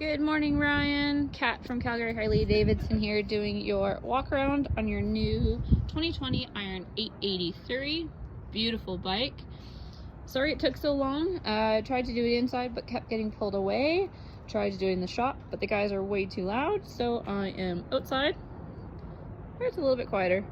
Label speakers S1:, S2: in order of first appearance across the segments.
S1: Good morning, Ryan. Kat from Calgary Harley-Davidson here doing your walk around on your new 2020 Iron 883. Beautiful bike. Sorry it took so long. I tried to do it inside but kept getting pulled away. Tried to do it in the shop, but the guys are way too loud, so I am outside where it's a little bit quieter.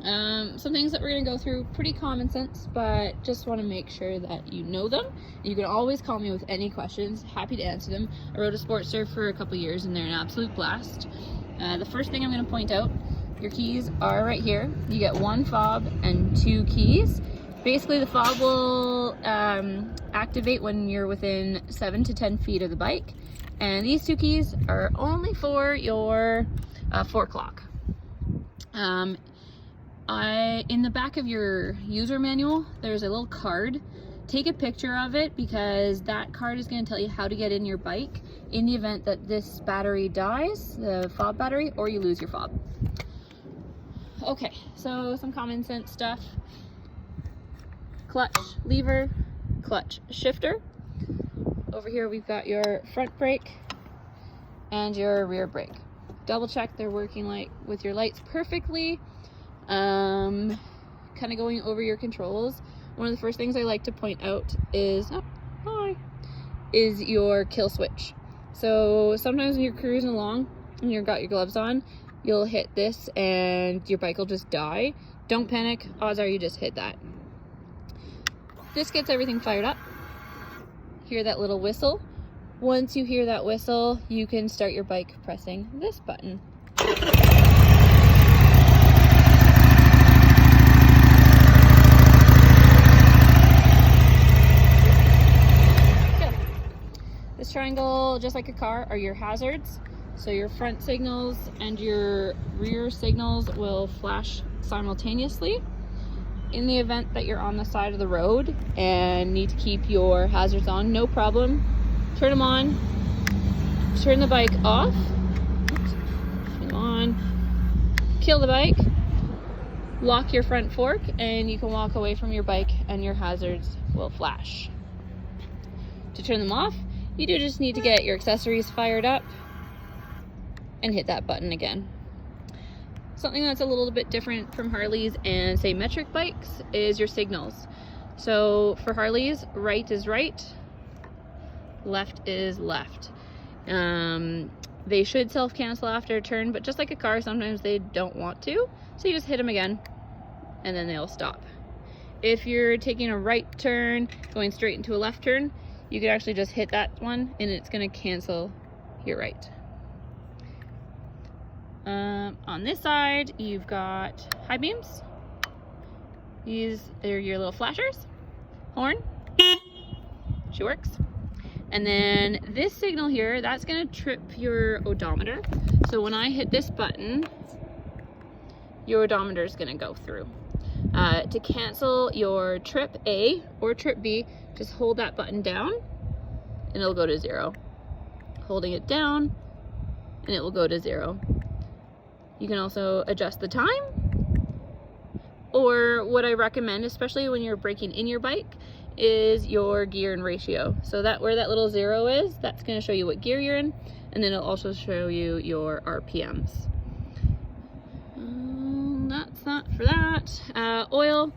S1: Some things that we're going to go through, pretty common sense, but just want to make sure that you know them. You can always call me with any questions. Happy to answer them. I rode a Sportster for a couple years and they're an absolute blast. The first thing I'm going to point out, your keys are right here. You get one fob and two keys. Basically the fob will activate when you're within 7 to 10 feet of the bike, and these two keys are only for your fork lock. In the back of your user manual, there's a little card. Take a picture of it because that card is going to tell you how to get in your bike in the event that this battery dies, the fob battery, or you lose your fob. Okay, so some common sense stuff. Clutch lever, clutch shifter. Over here we've got your front brake and your rear brake. Double check they're working with your lights perfectly. Kind of going over your controls. One of the first things I like to point out is your kill switch. So sometimes when you're cruising along and you've got your gloves on, you'll hit this and your bike will just die. Don't panic, odds are you just hit that. This gets everything fired up. Hear that little whistle? Once you hear that whistle, you can start your bike pressing this button. This triangle, just like a car, are your hazards. So your front signals and your rear signals will flash simultaneously. In the event that you're on the side of the road and need to keep your hazards on, no problem. Turn them on, turn the bike off, turn them on, kill the bike, lock your front fork, and you can walk away from your bike and your hazards will flash. To turn them off, you do just need to get your accessories fired up and hit that button again. Something that's a little bit different from Harleys and say metric bikes is your signals. So for Harleys, right is right, left is left. They should self-cancel after a turn, but just like a car, sometimes they don't want to. So you just hit them again and then they'll stop. If you're taking a right turn, going straight into a left turn, you could actually just hit that one and it's going to cancel your right. On this side, you've got high beams. These are your little flashers. Horn. She works. And then this signal here, that's going to trip your odometer. So when I hit this button, your odometer is going to go through. To cancel your trip A or trip B, just hold that button down and it'll go to 0. Holding it down and it will go to 0. You can also adjust the time, or what I recommend, especially when you're braking in your bike, is your gear and ratio. So that where that little 0 is, that's going to show you what gear you're in, and then it'll also show you your RPMs. That's not for that. Oil,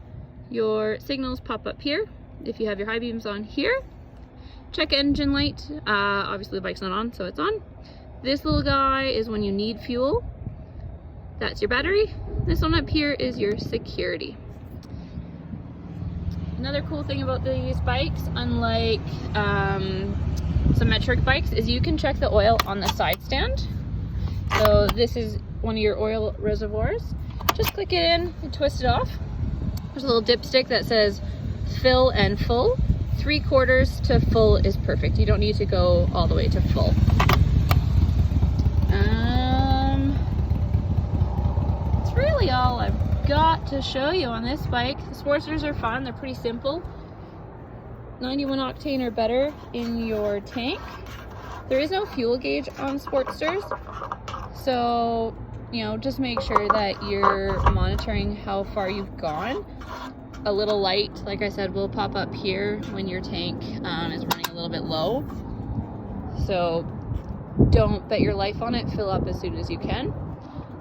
S1: your signals pop up here if you have your high beams on here. Check engine light. Obviously the bike's not on, so it's on. This little guy is when you need fuel. That's your battery. This one up here is your security. Another cool thing about these bikes, unlike some metric bikes, is you can check the oil on the side stand. So this is one of your oil reservoirs. Just click it in and twist it off. There's a little dipstick that says fill and full. 3/4 to full is perfect. You don't need to go all the way to full. That's really all I've got to show you on this bike. The Sportsters are fun. They're pretty simple. 91 octane or better in your tank. There is no fuel gauge on Sportsters, so just make sure that you're monitoring how far you've gone. A little light, like I said, will pop up here when your tank is running a little bit low. So don't bet your life on it. Fill up as soon as you can.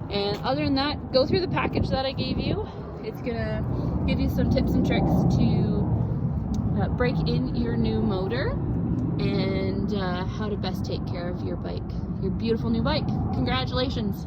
S1: And other than that, go through the package that I gave you. It's gonna give you some tips and tricks to break in your new motor and how to best take care of your bike, your beautiful new bike. Congratulations.